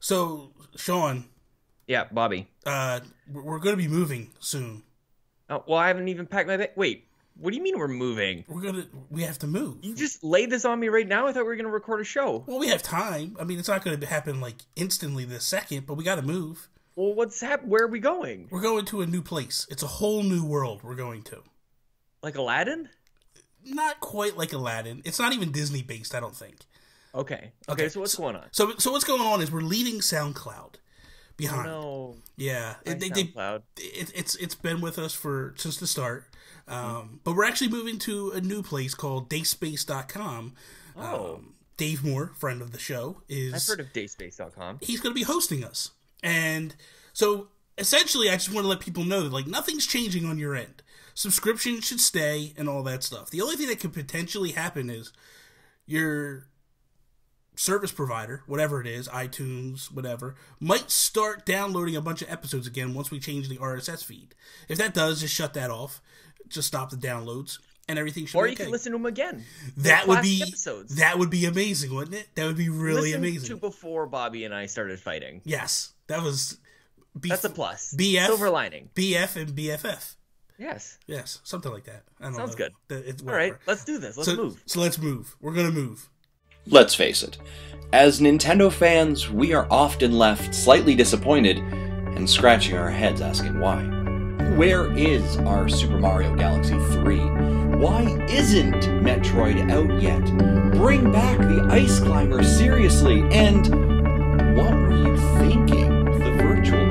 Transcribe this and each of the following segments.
So, Sean, Yeah, Bobby. we're going to be moving soon. Oh, well, I haven't even packed my bag. Wait, what do you mean we're moving? We have to move. You just laid this on me right now? I thought we were going to record a show. Well, we have time. I mean, it's not going to happen like instantly this second, but we got to move. Well, where are we going? We're going to a new place. It's a whole new world we're going to. Like Aladdin? Not quite like Aladdin. It's not even Disney based, I don't think. Okay, so what's going on? So what's going on is we're leaving SoundCloud behind. Oh, no. Yeah, SoundCloud. It's been with us since the start. But we're actually moving to a new place called dayspace.com. Oh. Dave Moore, friend of the show, I've heard of dayspace.com. He's going to be hosting us. And so essentially I just want to let people know that like nothing's changing on your end. Subscription should stay and all that stuff. The only thing that could potentially happen is your service provider, whatever it is, iTunes, whatever, might start downloading a bunch of episodes again once we change the RSS feed. If that does, just shut that off. Just stop the downloads, and everything should be okay. Or you can listen to them again. That would be episodes. That would be amazing, wouldn't it? That would be really amazing. Listen to before Bobby and I started fighting. Yes, that was. That's a plus. BF, silver lining. BF and BFF. Yes, something like that. I don't Sounds know. good. All right, let's do this. Let's move. So let's move. We're gonna move. Let's face it, as Nintendo fans, we are often left slightly disappointed and scratching our heads asking why. Where is our Super Mario Galaxy 3? Why isn't Metroid out yet? Bring back the Ice Climber, seriously, and what were you thinking with the Virtual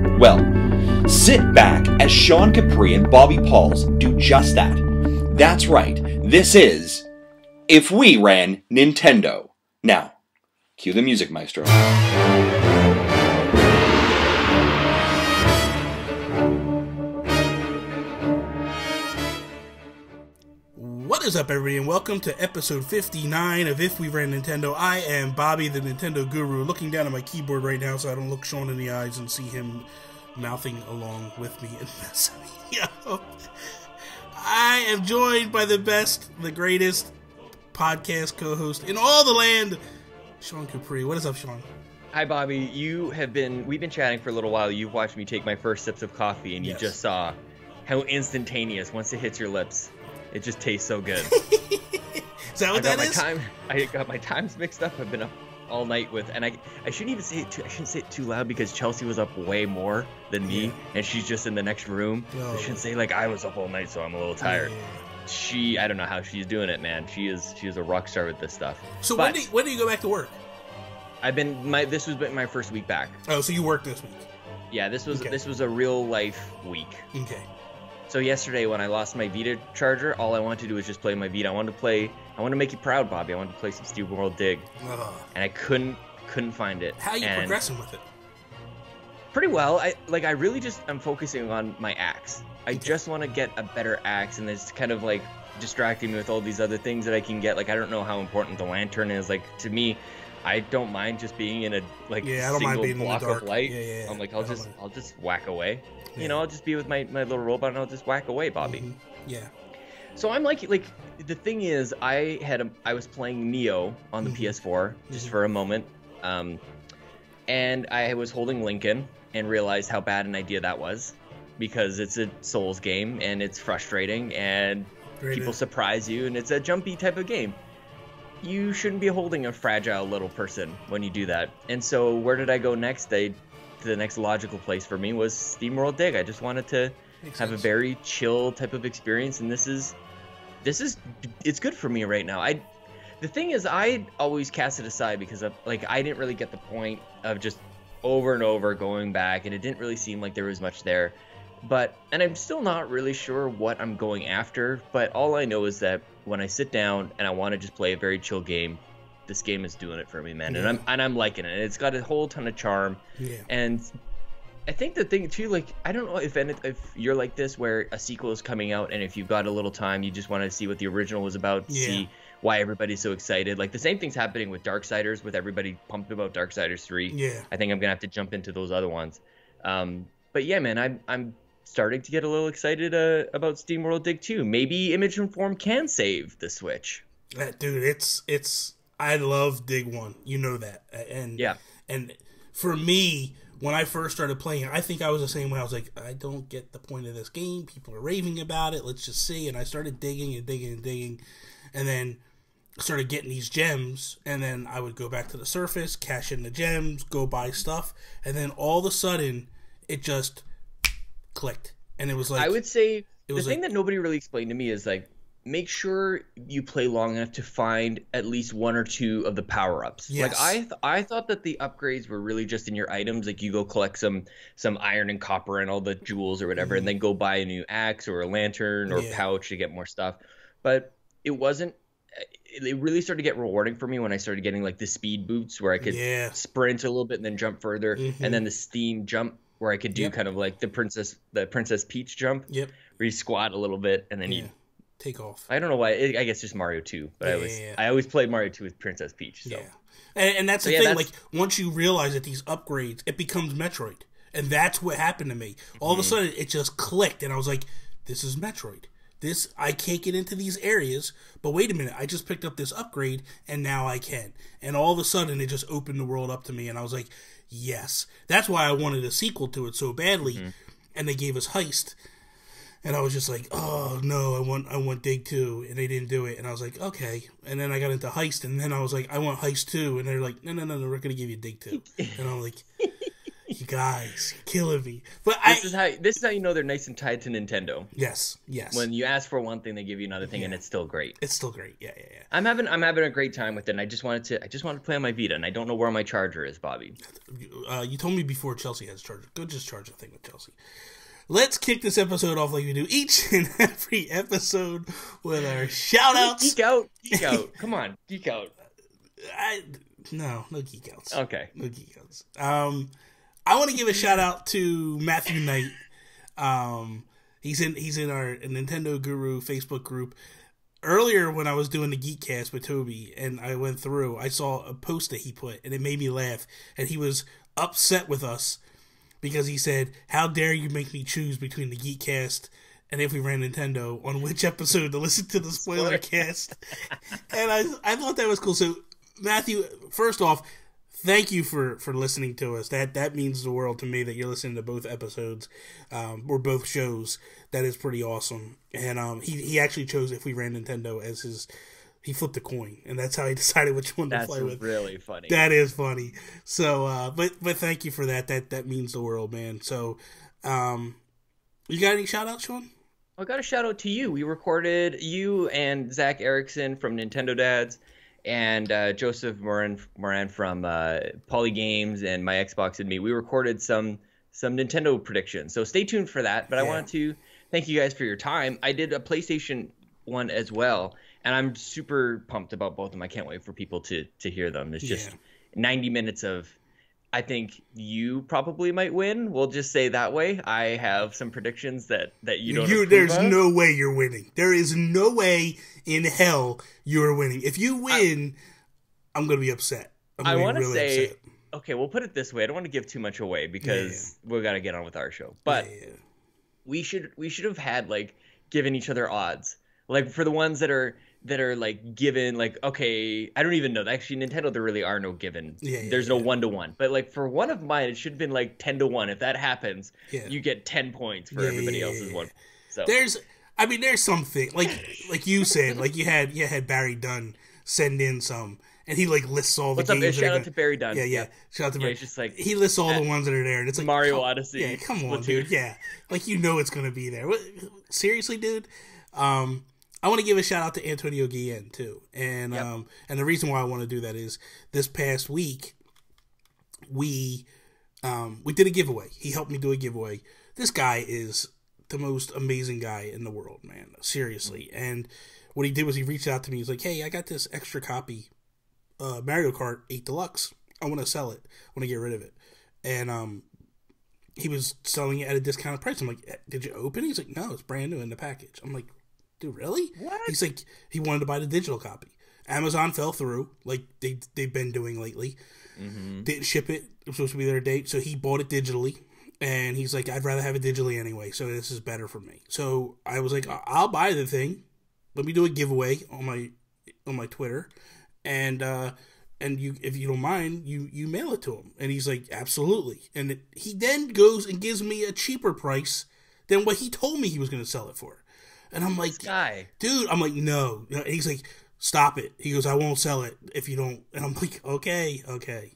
Boy? Well, sit back as Sean Capri and Bobby Pauls do just that. That's right, this is If We Ran Nintendo. Now, cue the music, maestro. What is up, everybody, and welcome to episode 59 of If We Ran Nintendo. I am Bobby, the Nintendo Guru, looking down at my keyboard right now so I don't look Sean in the eyes and see him mouthing along with me and messing me up. I am joined by the best, the greatest podcast co-host in all the land, Sean Capri. What is up, Sean? Hi, Bobby. We've been chatting for a little while. You've watched me take my first sips of coffee, and you just saw how instantaneous, once it hits your lips, it just tastes so good. Is that what that is? I got my times mixed up. I've been up all night with, and I shouldn't even say it I shouldn't say it too loud because Chelsea was up way more than me, and she's just in the next room. I shouldn't say like I was up all night, so I'm a little tired. I don't know how she's doing it, man. She is a rock star with this stuff. So when do you go back to work? This was my first week back. Oh, so you worked this week? Yeah, this was a real life week. Okay. So yesterday when I lost my Vita charger, all I wanted to do was just play my Vita. I wanted to make you proud, Bobby. I wanted to play some Steel World Dig. And I couldn't find it. How are you progressing with it? Pretty well. I'm focusing on my axe. I just want to get a better axe, and it's kind of like distracting me with all these other things that I can get. Like, I don't know how important the lantern is. Like, to me, I don't mind just being in a single block of light. I'm like, I'll just whack away. You know, I'll just be with my little robot and I'll just whack away, Bobby. Mm-hmm. Yeah. So I'm like the thing is, I was playing Neo on the PS4 just for a moment, and I was holding Lincoln and realized how bad an idea that was, because it's a Souls game and it's frustrating and people surprise you and it's a jumpy type of game. You shouldn't be holding a fragile little person when you do that. And so where did I go next? The next logical place for me was SteamWorld Dig. I just wanted to have a very chill type of experience, and this is it's good for me right now. The thing is, I always cast it aside because I didn't really get the point of just over and over going back, and it didn't really seem like there was much there. And I'm still not really sure what I'm going after, but all I know is that when I sit down and I want to just play a very chill game, this game is doing it for me, man. And I'm liking it. It's got a whole ton of charm. Yeah. And I think the thing too, like, I don't know if you're like this, where a sequel is coming out, and if you've got a little time, you just want to see what the original was about, see why everybody's so excited. Like, the same thing's happening with Darksiders, with everybody pumped about Darksiders 3. Yeah. I think I'm gonna have to jump into those other ones. But yeah, man, I'm starting to get a little excited about SteamWorld Dig 2. Maybe Image and Form can save the Switch. Dude, it's I love Dig 1. You know that. And And for me, when I first started playing, I think I was the same way. I was like, I don't get the point of this game. People are raving about it. Let's just see. And I started digging and digging and digging. And then started getting these gems. And then I would go back to the surface, cash in the gems, go buy stuff. And then all of a sudden, it just clicked. And it was like... I would say the thing that nobody really explained to me is like, make sure you play long enough to find at least one or two of the power-ups. Yes. Like I thought that the upgrades were really just in your items. Like you go collect some iron and copper and all the jewels or whatever, and then go buy a new axe or a lantern or pouch to get more stuff. But it wasn't. It really started to get rewarding for me when I started getting like the speed boots where I could sprint a little bit and then jump further, and then the steam jump where I could do kind of like the Princess Peach jump, where you squat a little bit and then you take off. I don't know why. I guess just Mario 2, but I always played Mario 2 with Princess Peach. So. Yeah, and that's the thing. Like once you realize that these upgrades, it becomes Metroid, and that's what happened to me. All of a sudden, it just clicked, and I was like, "This is Metroid. This I can't get into these areas, but wait a minute, I just picked up this upgrade, and now I can." And all of a sudden, it just opened the world up to me, and I was like, "Yes." That's why I wanted a sequel to it so badly, and they gave us Heist. And I was just like, oh no, I want Dig 2, and they didn't do it. And I was like, okay. And then I got into Heist, and then I was like, I want Heist 2, and they're like, no, we're gonna give you Dig 2. And I'm like, you guys, you're killing me. But this is how you know they're nice and tied to Nintendo. Yes. When you ask for one thing, they give you another thing, and it's still great. It's still great. Yeah. I'm having a great time with it. And I just wanted to play on my Vita, and I don't know where my charger is, Bobby. You told me before Chelsea has a charger. Go just charge the thing with Chelsea. Let's kick this episode off like we do each and every episode with our shout-outs. Geek out. Come on, geek out. No geek outs. Okay. No geek outs. I want to give a shout-out to Matthew Knight. He's in our Nintendo Guru Facebook group. Earlier when I was doing the Geekcast with Toby and I went through, I saw a post that he put, and it made me laugh. And he was upset with us because he said, how dare you make me choose between the Geekcast and If We Ran Nintendo on which episode to listen to the spoiler cast. And I thought that was cool. So, Matthew, first off, thank you for listening to us. That means the world to me that you're listening to both episodes or both shows. That is pretty awesome. And he actually chose If We Ran Nintendo as his... He flipped a coin, and that's how he decided which one to play with. That's really funny. That is funny. So, but thank you for that. That means the world, man. So, you got any shout-outs, Sean? I got a shout-out to you. We recorded you and Zach Erickson from Nintendo Dads and Joseph Moran from Poly Games and My Xbox and Me. We recorded some Nintendo predictions. So stay tuned for that. But I wanted to thank you guys for your time. I did a PlayStation 1 as well. And I'm super pumped about both of them. I can't wait for people to hear them. It's just 90 minutes of, I think you probably might win. We'll just say that way. I have some predictions that you don't approve There's of. no way you're winning. There is no way in hell you're winning. If you win, I'm going to be upset. I want to say, okay, we'll put it this way. I don't want to give too much away because we got to get on with our show. But we should have had, like, given each other odds. Like, for the ones that are like given, like, okay, I don't even know. Actually, Nintendo, there really are no given. There's no 1-to-1. But like for one of mine, it should have been like 10-to-1. If that happens, you get 10 points for everybody else's one. So there's something like you said, like you had Barry Dunn send in some, and he like lists all the games. Shout out to Barry Dunn. Yeah. Shout out to Barry. It's just like he lists all the ones that are there, and it's like Mario Odyssey. Yeah, come on, dude. Yeah, like you know it's gonna be there. What, seriously, dude. I want to give a shout out to Antonio Guillen too, and the reason why I want to do that is this past week we did a giveaway. He helped me do a giveaway. This guy is the most amazing guy in the world, man. Seriously. And what he did was he reached out to me. He's like, "Hey, I got this extra copy, Mario Kart 8 Deluxe. I want to sell it. I want to get rid of it." And he was selling it at a discounted price. I'm like, "Did you open it?" He's like, "No, it's brand new in the package." I'm like, "Dude, really?" What? He's like, he wanted to buy the digital copy. Amazon fell through, like they've been doing lately. Didn't ship it. It was supposed to be their date, so he bought it digitally. And he's like, "I'd rather have it digitally anyway, so this is better for me." So I was like, "I'll buy the thing. Let me do a giveaway on my Twitter, and and if you don't mind, you mail it to him. And he's like, absolutely. And he then goes and gives me a cheaper price than what he told me he was going to sell it for. And I'm like, dude, I'm like, no. And he's like, stop it. He goes, I won't sell it if you don't. And I'm like, okay.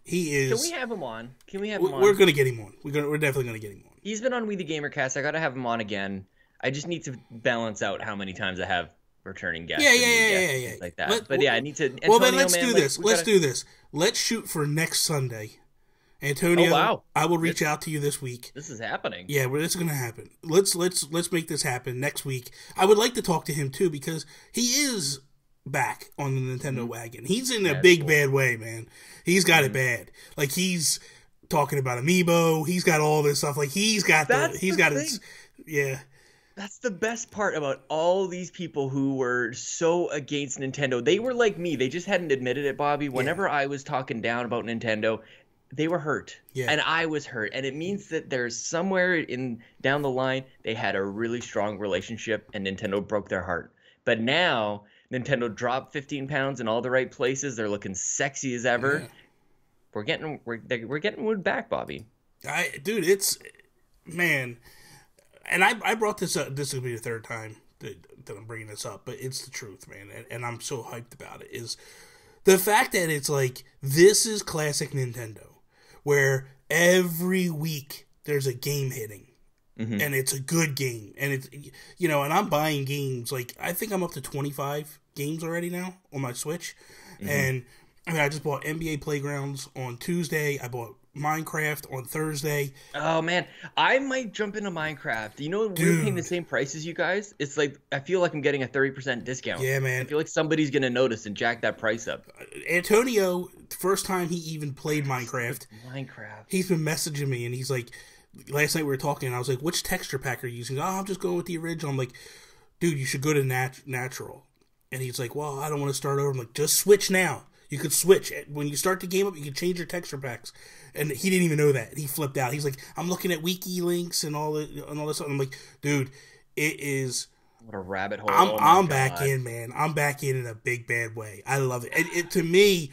He is. Can we have him on? We're going to get him on. We're definitely going to get him on. He's been on We the Gamercast. I got to have him on again. I just need to balance out how many times I have returning guests. Yeah. Like that. I need to. Antonio, well, then let's do this. Do this. Let's shoot for next Sunday. Antonio, wow. I will reach out to you this week. This is happening. Yeah, well, it's going to happen. Let's make this happen next week. I would like to talk to him too because he is back on the Nintendo wagon. He's in a big bad way, man. He's got it bad. Like he's talking about Amiibo. He's got all this stuff. Like he's got his. Yeah. That's the best part about all these people who were so against Nintendo. They were like me. They just hadn't admitted it, Bobby. Whenever I was talking down about Nintendo, they were hurt. Yeah. And I was hurt. And it means that there's somewhere down the line, they had a really strong relationship and Nintendo broke their heart. But now, Nintendo dropped 15 pounds in all the right places. They're looking sexy as ever. Yeah. We're getting Wood back, Bobby. Dude, it's... Man... And I brought this up. This will be the third time that I'm bringing this up, but it's the truth, man. And I'm so hyped about it. Is the fact that it's like this is classic Nintendo, where every week there's a game hitting, and it's a good game, and it's and I'm buying games like I think I'm up to 25 games already now on my Switch, and I just bought NBA Playgrounds on Tuesday. I bought Minecraft on Thursday. Oh man, I might jump into Minecraft. We're paying the same price as you guys. It's like I feel like I'm getting a 30% discount. Yeah, man. I feel like somebody's gonna notice and jack that price up. Antonio, first time he even played Minecraft. He's been messaging me and he's like, last night we were talking and I was like, which texture pack are you using? Oh, I'm just going with the original. I'm like, dude, you should go to natural. And he's like, well, I don't want to start over. I'm like, just switch now. You could switch. When you start the game up, you can change your texture packs. And he didn't even know that. He flipped out. He's like, I'm looking at wiki links and all this stuff. I'm like, dude, it is... What a rabbit hole. I'm back in, man. I'm back in a big, bad way. I love it. And to me,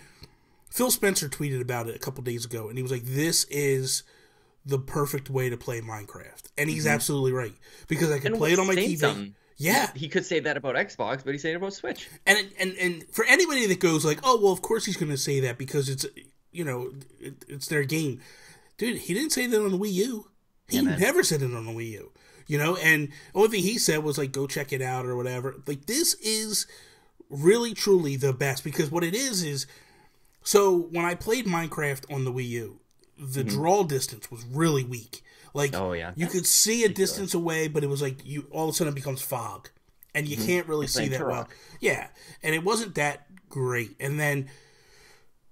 Phil Spencer tweeted about it a couple days ago, and he was like, this is the perfect way to play Minecraft. And he's absolutely right. Because I can play it on my TV. Something. Yeah. He could say that about Xbox, but he's saying it about Switch. And for anybody that goes like, oh, well, of course he's going to say that because it's, it's their game. Dude, he didn't say that on the Wii U. He never said it on the Wii U. And the only thing he said was like, go check it out or whatever. Like, this is really, truly the best because what it is, so when I played Minecraft on the Wii U, the draw distance was really weak. Like, you could see a distance away, but it was like all of a sudden it becomes fog, and you can't really see that well. Yeah, and it wasn't that great. And then,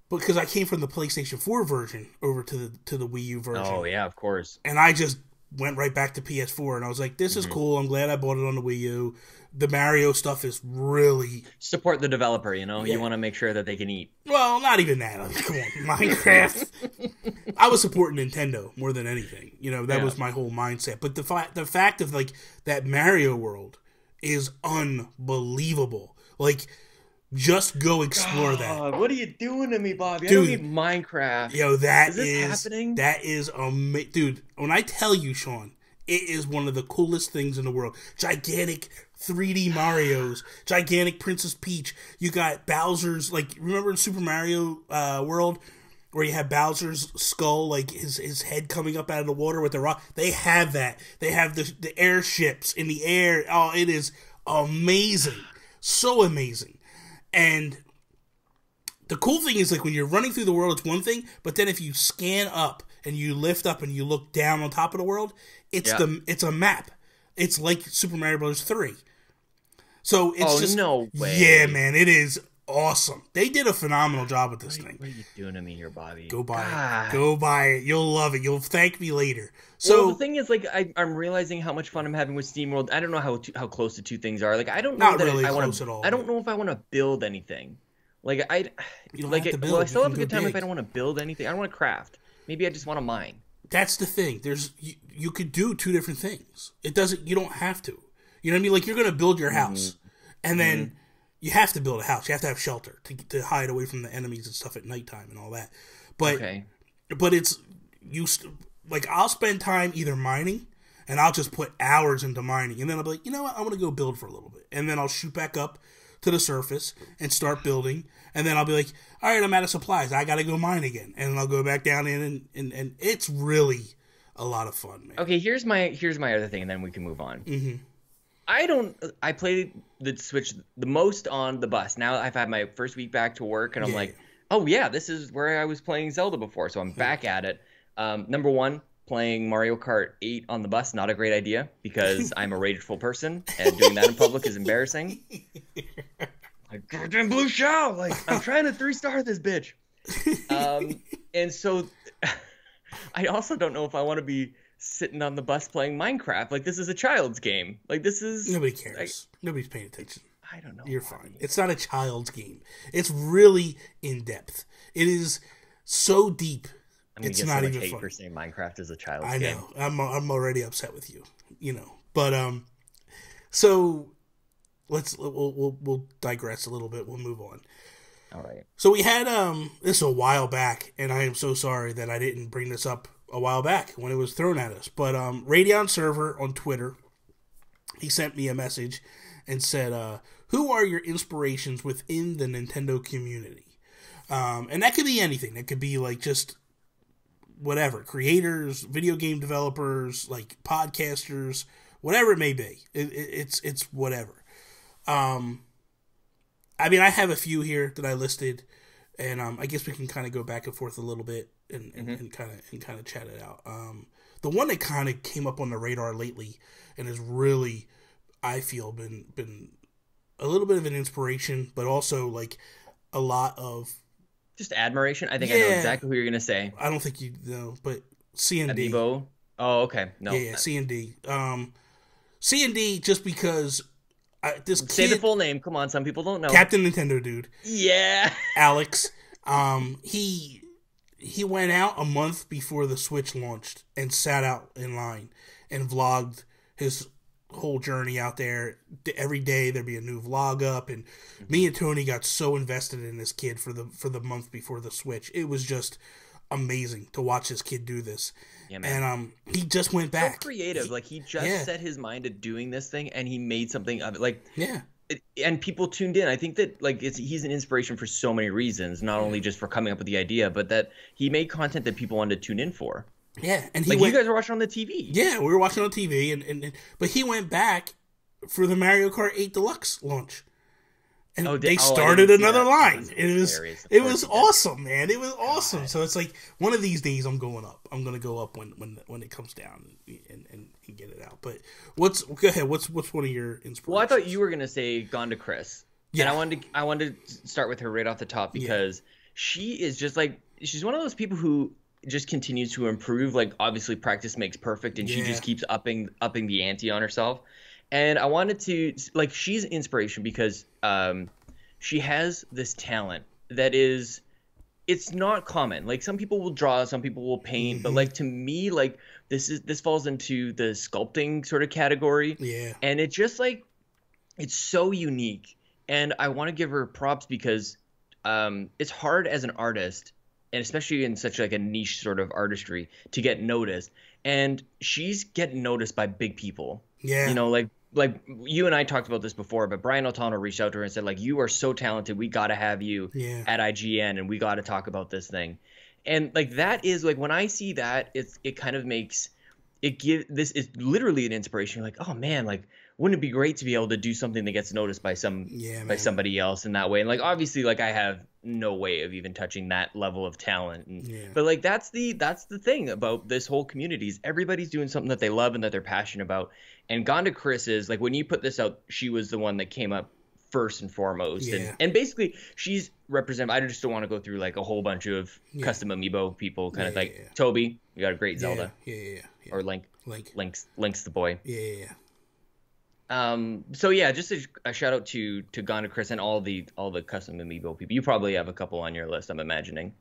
because I came from the PlayStation 4 version over to the Wii U version. Oh yeah, of course. And I just went right back to PS4, and I was like, this is cool. I'm glad I bought it on the Wii U. The Mario stuff is really... Support the developer, Yeah. You want to make sure that they can eat. Well, not even that. I mean, come on, Minecraft. I was supporting Nintendo more than anything. That was my whole mindset. But the fact of, like, that Mario world is unbelievable. Like, just go explore that. What are you doing to me, Bobby? Dude, I don't need Minecraft. Yo, is this happening? That is amazing. Dude, when I tell you, Sean, it is one of the coolest things in the world. Gigantic 3D Marios, gigantic Princess Peach. You got Bowser's, like, remember in Super Mario World where you have Bowser's skull, like his head coming up out of the water with the rock? They have that. They have the airships in the air. Oh, it is amazing. So amazing. And the cool thing is, like, when you're running through the world, it's one thing, but then if you scan up and you lift up and you look down on top of the world, it's a map. It's like Super Mario Bros. 3. So it's no way. Yeah, man, it is awesome. They did a phenomenal job with this thing. What are you doing to me here, Bobby? Go buy it. Go buy it. You'll love it. You'll thank me later. So the thing is, like, I'm realizing how much fun I'm having with SteamWorld. I don't know how close the two things are. Like, I don't know not really close at all. I don't know if I want to build anything. Like, you don't have to build. I still have a good time if I don't want to build anything. I don't want to craft. Maybe I just want to mine. That's the thing. You could do two different things. You don't have to. You know what I mean? Like, you're going to build your house, and then you have to build a house. You have to have shelter to hide away from the enemies and stuff at nighttime and all that. But but it's like I'll spend time either mining, and I'll just put hours into mining, and then I'll be like, you know what, I want to go build for a little bit, and then I'll shoot back up to the surface and start building, and then I'll be like, all right, I'm out of supplies, I gotta go mine again, and I'll go back down in, and it's really a lot of fun, man. Okay, here's my other thing, and then we can move on. I played the Switch the most on the bus. Now I've had my first week back to work, and I'm like, oh yeah, this is where I was playing Zelda before, so I'm back at it. Number one, playing Mario Kart 8 on the bus, not a great idea, because I'm a rageful person, and doing that in public is embarrassing. Like, goddamn blue shell! Like, I'm trying to 3-star this bitch. And so, I also don't know if I want to be sitting on the bus playing Minecraft. Like, this is a child's game. Like, this is... Nobody cares. Nobody's paying attention. I don't know. You're fine. It's not a child's game. It's really in-depth. It is so deep. It's not even fun. For saying Minecraft is a child's game. I know. I'm already upset with you. You know. But so we'll digress a little bit. We'll move on. All right. So we had this a while back, and I am so sorry that I didn't bring this up a while back when it was thrown at us. But Radeon Server on Twitter, he sent me a message and said, "Who are your inspirations within the Nintendo community?" And that could be anything. That could be like just whatever, creators, video game developers, like podcasters, whatever it may be. It's whatever. I mean, I have a few here that I listed, and I guess we can kind of go back and forth a little bit and kind of chat it out. The one that kind of came up on the radar lately and has really, I feel, been a little bit of an inspiration, but also like a lot of just admiration. I think I know exactly who you're gonna say. I don't think you know, but C&D. Amiibo. Oh, okay. No. Yeah, C&D. C&D, just because this kid, say the full name. Come on, some people don't know. Captain Nintendo dude. Yeah. Alex. He went out a month before the Switch launched and sat out in line and vlogged his whole journey out there. Every day there'd be a new vlog up, and me and Tony got so invested in this kid for the month before the Switch. It was just amazing to watch this kid do this. Yeah, man. And he just went back. So creative. He just set his mind to doing this thing, and he made something of it. And people tuned in. I think that he's an inspiration for so many reasons, not only just for coming up with the idea, but that he made content that people wanted to tune in for. Yeah, and you guys were watching on the TV. Yeah, we were watching on TV, and but he went back for the Mario Kart 8 Deluxe launch, and they started another line. It was awesome, man. It was awesome. God. So it's like one of these days I'm going up. I'm going to go up when it comes down and get it out. But go ahead. What's one of your inspirations? Well, I thought you were going to say Gonda Chris. Yeah, and I wanted to start with her right off the top because she is just she's one of those people who just continues to improve. Obviously practice makes perfect, and she just keeps upping the ante on herself. And I wanted to she's an inspiration because she has this talent that it's not common. Some people will draw, some people will paint, but to me, this falls into the sculpting sort of category. Yeah. And it just it's so unique, and I want to give her props because it's hard as an artist, and especially in such a niche sort of artistry, to get noticed. And she's getting noticed by big people. Yeah. You know, like you and I talked about this before, but Brian Altano reached out to her and said, you are so talented, we got to have you at IGN, and we got to talk about this thing. And that is when I see that, it kind of makes it this is literally an inspiration. You're oh man, wouldn't it be great to be able to do something that gets noticed by somebody else in that way? And obviously I have no way of even touching that level of talent. But that's the thing about this whole community is everybody's doing something that they love and that they're passionate about. And Gonda Chris is when you put this out, she was the one that came up first and foremost. And basically she's representative. I just don't want to go through a whole bunch of custom amiibo people kind of Toby, you got a great Zelda. Yeah. Or Link's the boy. Yeah. So just a shout out to Gonda Chris and all the custom amiibo people. You probably have a couple on your list, I'm imagining.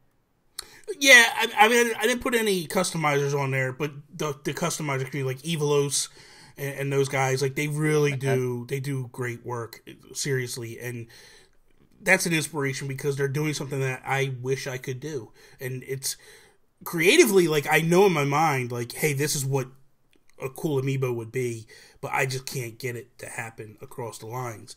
Yeah, I mean, I didn't put any customizers on there, but the customizers could be Evolos and those guys, like, they really do great work, seriously, and that's an inspiration because they're doing something that I wish I could do, and it's creatively, like, I know in my mind, like, hey, this is what a cool amiibo would be, but I just can't get it to happen across the lines.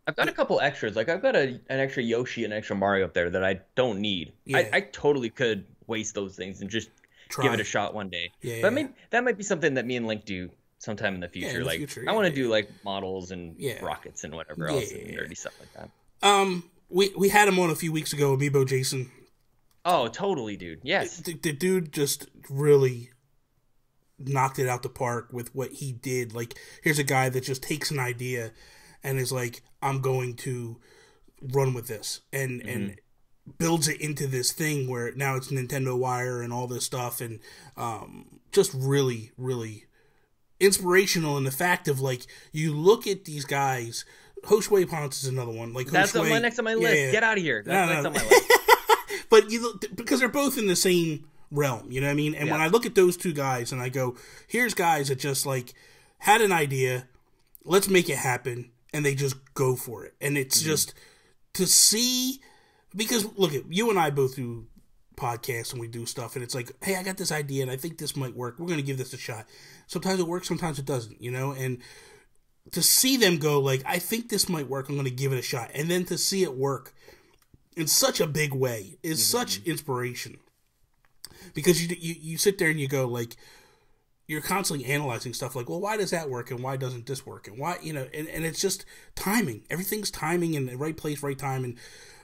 I've got a couple extras. Like, I've got an extra Yoshi and an extra Mario up there that I don't need. Yeah. I totally could waste those things and just give it a shot one day. But that might be something that me and Link do sometime in the future. In the future, I want to do like models and rockets and whatever else and nerdy stuff like that. We had him on a few weeks ago, Amiibo Jason. Oh, totally, dude. Yes. The dude just really knocked it out the park with what he did. Like, here's a guy that just takes an idea and is like, I'm going to run with this, and builds it into this thing where now it's Nintendo Wire and all this stuff, and just really, really inspirational in the fact of, like, you look at these guys. Hoshway Ponce is another one. Like, that's next on my list. Yeah. Get out of here. That's next on my list. But you look, because they're both in the same realm, you know what I mean? And when I look at those two guys and I go, here's guys that just, like, had an idea, let's make it happen, and they just go for it. And it's just to see, because look, you and I both do podcasts and we do stuff, and it's like, hey, I got this idea and I think this might work. We're going to give this a shot. Sometimes it works, sometimes it doesn't, you know? And to see them go, like, I think this might work, I'm going to give it a shot. And then to see it work in such a big way is such inspiration. Because you sit there and you go, like, you're constantly analyzing stuff like, well, why does that work and why doesn't this work, and why, you know, and it's just timing. Everything's timing in the right place, right time. And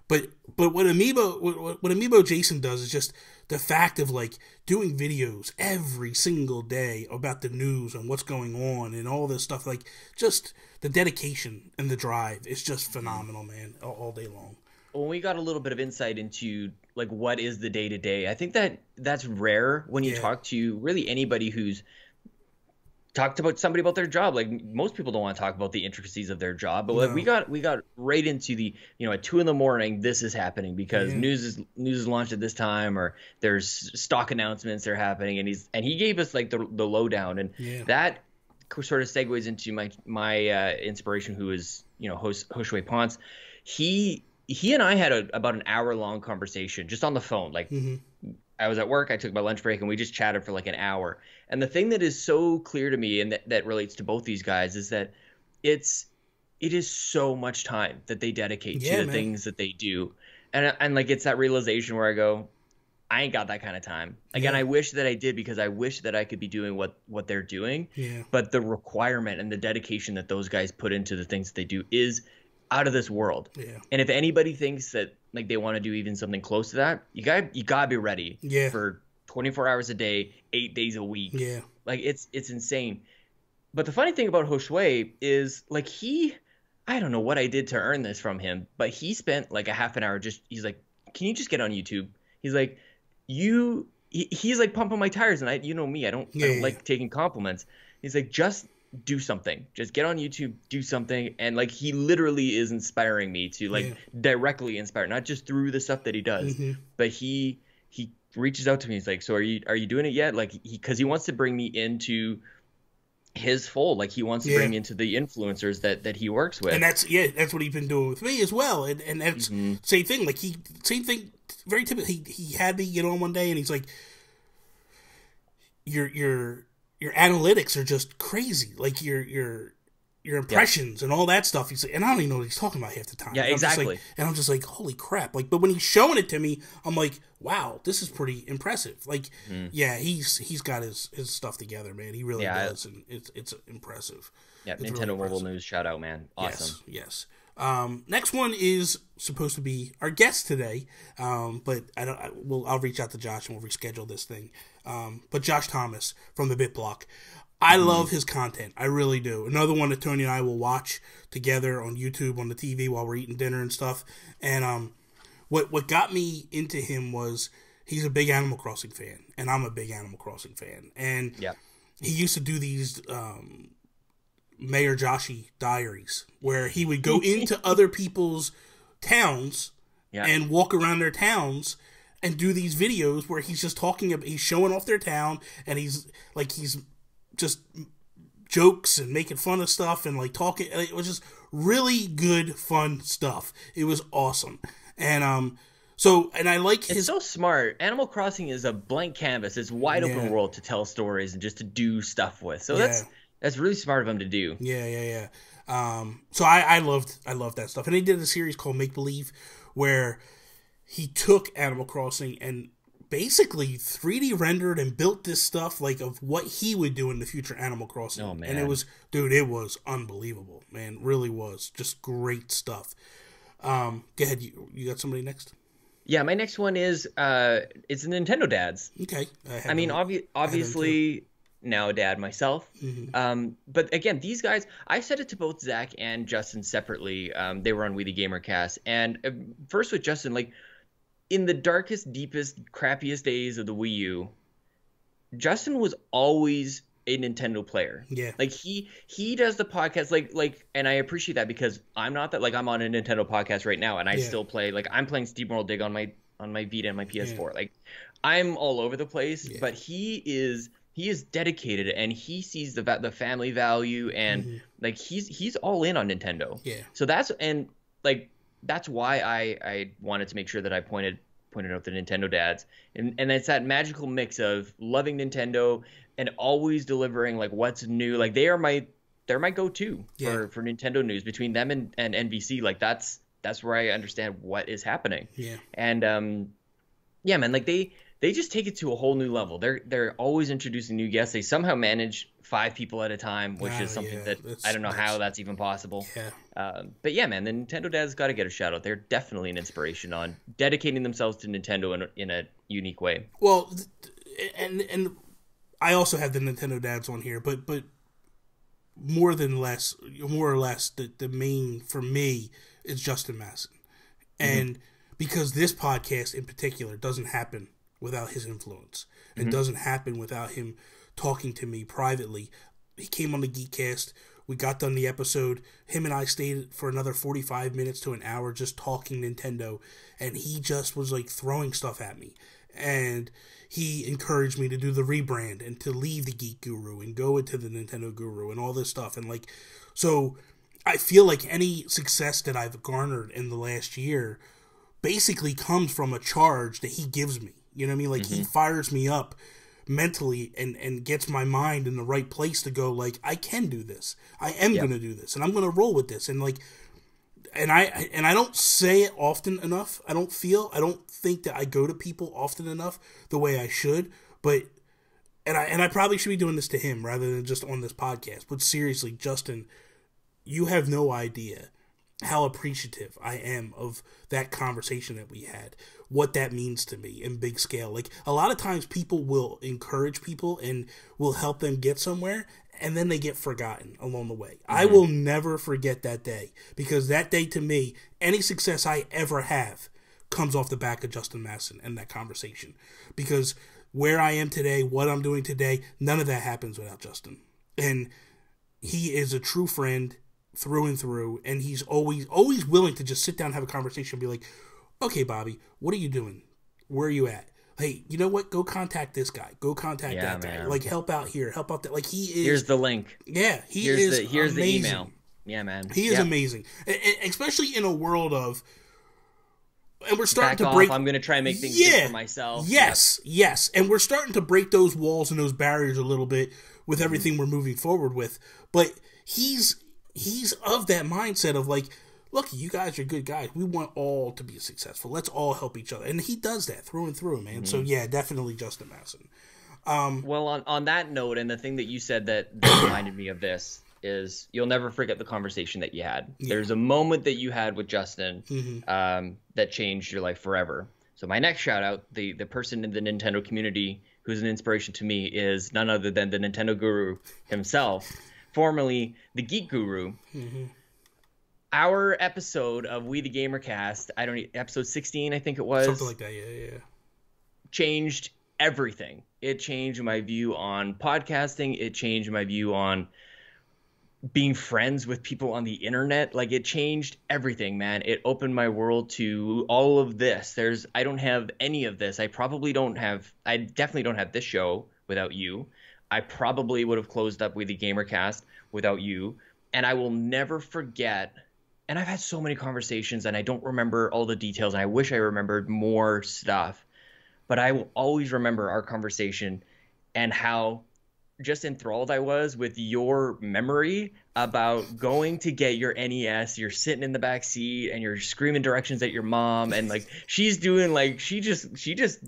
but what Amiibo Jason does is just the fact of, like, doing videos every single day about the news and what's going on and all this stuff. Like, just the dedication and the drive is just phenomenal, man, all day long. When we got a little bit of insight into, like, what is the day-to-day, I think that's rare when you talk to really anybody who's talked about somebody about their job. Like, most people don't want to talk about the intricacies of their job, but like, we got right into the, you know, at 2 a.m, this is happening because news is launched at this time, or there's stock announcements that are happening, and he gave us, like, the lowdown, and that sort of segues into my inspiration, who is, you know, Hoshway Ponce. He and I had about an hour-long conversation just on the phone. Like, I was at work, I took my lunch break, and we just chatted for like an hour. And the thing that is so clear to me, and that relates to both these guys, is that it is so much time that they dedicate to the things that they do. And like, it's that realization where I go, I ain't got that kind of time. Again, I wish that I did, because I wish that I could be doing what they're doing. Yeah. But the requirement and the dedication that those guys put into the things that they do is out of this world. Yeah. And if anybody thinks that, like, they want to do even something close to that, you gotta be ready for 24 hours a day, 8 days a week. Yeah. Like, it's insane. But the funny thing about Hoshway is, like, I don't know what I did to earn this from him, but he spent like a half an hour he's like, can you just get on YouTube? He's like, he's like pumping my tires, and you know me, I don't like taking compliments. He's like, just do something, just get on YouTube, do something. And like, he literally is inspiring me to, like, directly inspire, not just through the stuff that he does, but he reaches out to me. He's like, so are you doing it yet? Like, because he wants to bring me into his fold. Like, he wants to bring me into the influencers that he works with. And that's what he's been doing with me as well. And that's same thing. Like, same thing, very typical. He had me get on one day, and he's like, your analytics are just crazy. Like, your impressions and all that stuff. He's like, and I don't even know what he's talking about half the time. Yeah, exactly. And I'm just like, holy crap. Like, but when he's showing it to me, I'm like, wow, this is pretty impressive. Like, he's got his stuff together, man. He really does, and it's impressive. Yeah, it's Nintendo really Mobile News, shout out, man. Awesome. Yes. Next one is supposed to be our guest today, but I'll reach out to Josh and we'll reschedule this thing. But Josh Thomas from the BitBlock, I love his content. I really do. Another one that Tony and I will watch together on YouTube on the TV while we're eating dinner and stuff. And what got me into him was he's a big Animal Crossing fan, and I'm a big Animal Crossing fan. And he used to do these Mayor Joshy diaries where he would go into other people's towns and walk around their towns and do these videos where he's just he's showing off their town, and he's just jokes and making fun of stuff and like talking. It was just really good, fun stuff. It was awesome. And and I like his. It's so smart. Animal Crossing is a blank canvas. It's wide open world to tell stories and just to do stuff with. So that's really smart of him to do. Yeah. So I loved that stuff. And he did a series called Make Believe, where he took Animal Crossing and basically 3D rendered and built this stuff like of what he would do in the future Animal Crossing. Oh man. And it was unbelievable, man. Really was. Just great stuff. Go ahead, you got somebody next? Yeah, my next one is it's Nintendo dads. Okay. I mean, obviously now a dad myself. Mm-hmm. But again, these guys, I said it to both Zach and Justin separately. They were on We the Gamercast. And first with Justin, like in the darkest, deepest, crappiest days of the Wii U, Justin was always a Nintendo player. Yeah. Like he does the podcast like and I appreciate that because I'm not that, like I'm on a Nintendo podcast right now and I still play, like I'm playing SteamWorld Dig on my Vita and my PS4. Like I'm all over the place, but he is dedicated and he sees the family value and like he's all in on Nintendo. Yeah. So that's why I wanted to make sure that I pointed out the Nintendo dads. And it's that magical mix of loving Nintendo and always delivering like what's new. Like they're my go-to for Nintendo news. Between them and NBC, like that's where I understand what is happening. Yeah. And man, like they just take it to a whole new level. They're always introducing new guests. They somehow manage 5 people at a time, which is something that I don't know how that's even possible. Yeah. But yeah, man, the Nintendo dads got to get a shout out. They're definitely an inspiration on dedicating themselves to Nintendo in a unique way. Well, and I also have the Nintendo dads on here, but more or less, the main for me is Justin Masson, and because this podcast in particular doesn't happen without his influence. It doesn't happen without him talking to me privately. He came on the Geekcast. We got done the episode. Him and I stayed for another 45 minutes to an hour just talking Nintendo. And he just was like throwing stuff at me. And he encouraged me to do the rebrand and to leave the Geek Guru and go into the Nintendo Guru and all this stuff. And like, so I feel like any success that I've garnered in the last year basically comes from a charge that he gives me. You know what I mean? Like he fires me up mentally and gets my mind in the right place to go like, I can do this. I am going to do this and I'm going to roll with this. And like, and I don't say it often enough. I don't think that I go to people often enough the way I should, but, and I probably should be doing this to him rather than just on this podcast. But seriously, Justin, you have no idea how appreciative I am of that conversation that we had, what that means to me in big scale. Like a lot of times people will encourage people and will help them get somewhere and then they get forgotten along the way. I will never forget that day because that day to me, any success I ever have comes off the back of Justin Masson and that conversation, because where I am today, what I'm doing today, none of that happens without Justin. And he is a true friend through and through, and he's always willing to just sit down and have a conversation and be like, okay, Bobby, what are you doing? Where are you at? Hey, you know what? Go contact this guy. Go contact that guy. Like, help out here. Help out there. Like, he is... Here's the link. Yeah, here's amazing. The email. Yeah, man. He is amazing. Especially in a world of... And we're starting Back to break... I'm going to try and make things good for myself. Yes. And we're starting to break those walls and those barriers a little bit with everything we're moving forward with. But he's of that mindset of like, look, you guys are good guys. We want all to be successful. Let's all help each other. And he does that through and through, man. So yeah, definitely Justin Masson. Well, on that note, and the thing that you said that reminded me of this is you'll never forget the conversation that you had. Yeah. There's a moment that you had with Justin that changed your life forever. So my next shout out, the person in the Nintendo community who's an inspiration to me is none other than the Nintendo Guru himself, formerly the Geek Guru. Our episode of We the Gamercast, episode 16, I think it was. Something like that, yeah. Changed everything. It changed my view on podcasting. It changed my view on being friends with people on the internet. Like, it changed everything, man. It opened my world to all of this. I don't have any of this. I definitely don't have this show without you. I probably would have closed up with the GamerCast without you. And I will never forget. And I've had so many conversations, and I don't remember all the details, and I wish I remembered more stuff. But I will always remember our conversation and how just enthralled I was with your memory about going to get your NES. You're sitting in the back seat and you're screaming directions at your mom, and like she's doing like she just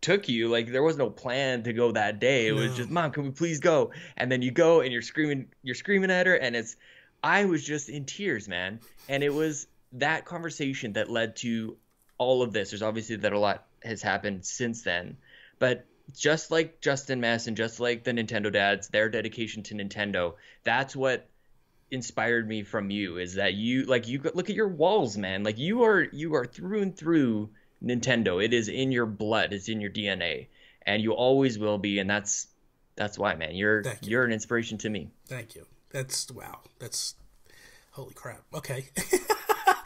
took you, like there was no plan to go that day. It was just, Mom, can we please go? And then you go and you're screaming at her, and I was just in tears, man. And it was that conversation that led to all of this. There's obviously that a lot has happened since then, but just like Justin Mess and just like the Nintendo dads, their dedication to Nintendo, that's what inspired me from you, is that you look at your walls, man. Like you are through and through Nintendo. It is in your blood, it's in your DNA, and you always will be. And that's why, man, you're an inspiration to me. Thank you. That's holy crap. Okay.